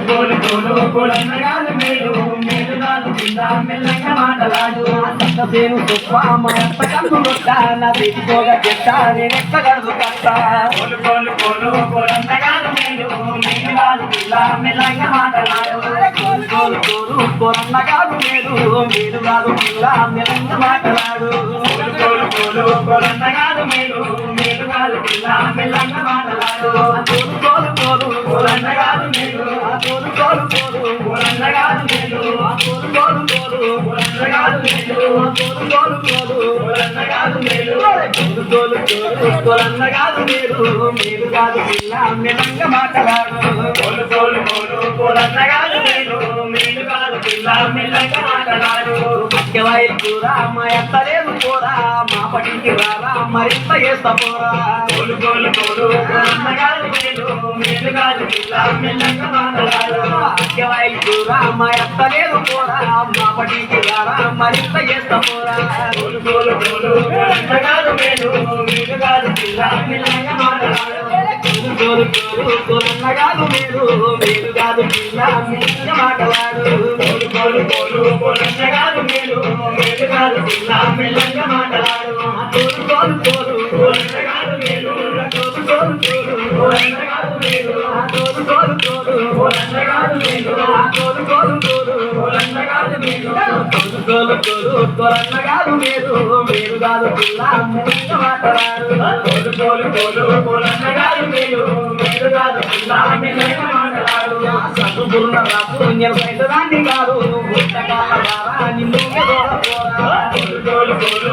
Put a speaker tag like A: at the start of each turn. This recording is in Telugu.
A: కోలు కోలు కోలన్నగాలు మేలు మేలు కాదు కింద మెల్లంగా మాటలాడు
B: నేను గొప్ప మా అత్త కన్ను రొట్ట నా తీసుకోగా చెట్ట నేను ఎక్కగడుగు కట్ట
A: కోలు కోలు కోలు కోలన్నగాలు మేలు మేలు కాదు కింద మెల్లంగా మాటలాడు
B: కోలు కోలు కోలు కోరన్నగాడు మీరు మీరు కాదు పిల్ల మెల్లంగా మాటలాడు
A: కోలు కోలు కోలు కోలన్నగాలు మేలు మేలు కాదు కింద మెల్లంగా మాటలాడు
B: కోలు కోలు కోలు
A: కోలన్నగాలు మేలు
B: కోలు కోలు కోలు
A: కోలన్నగాలు మేలు
B: కోలు కోలు కోలు
A: కోలన్నగాలు మేలు
B: కోలు కోలు కోలు
A: కోలన్నగాలు మేలు
B: కోలు కోలు కోలు కోరన్నగాడు మీరు మీరు కాదు పిల్ల మెల్లంగా మాటలాడు
A: కోలు కోలు కోలు కోలన్నగాలు మేలు మేలు కాదు కింద మెల్లంగా మాటలాడు
B: ముఖ్యమైన కూర మా ఎత్త లేదు కూర మా పటికి రారా మరింత చేస్తా పోరా
A: కోలు కోలు కోలు కోలన్నగాలు మేలు మేలు కాదు కింద మెల్లంగా మాటలాడు
B: ముఖ్యమైన కూర మా ఎత్త లేదు కూర మా పటికి రారా మరింత చేస్తా పోరా
A: కోలు కోలు కోలు కోలన్నగాలు మేలు మేలు కాదు కింద మెల్లంగా మాటలాడు
B: కోరు కోరు కోరన్నగాదు మీరు మీరు కాదు పిల్ల మెల్లగా మాటలాడు
A: కోలు కోలు కోలు కోలన్నగాలు మేలు మేలు కాదు కింద మెల్లంగా మాటలాడు
B: కోరు కోరు కోరు
A: కోలన్నగాలు మేలు
B: కోరు కోరు కోరు
A: కోలన్నగాలు మేలు
B: కోరు కోరు కోరు
A: కోలన్నగాలు మేలు
B: కోరు కోరు కోరు
A: కోలన్నగాలు మేలు
B: కోరు కోరు కోరన్నగాదు మీరు మీరు కాదు పిల్ల మెల్లగా మాటలాడు
A: కోలు కోలు కోలు కోలన్నగాలు మేలు మేలు కాదు కింద మెల్లంగా మాటలాడు
B: సతుబుర్ల రాసు నేను బయట దాన్ని కాదు పుస్తకాల ద్వారా నిన్ను
A: కోలు కోలు కోలు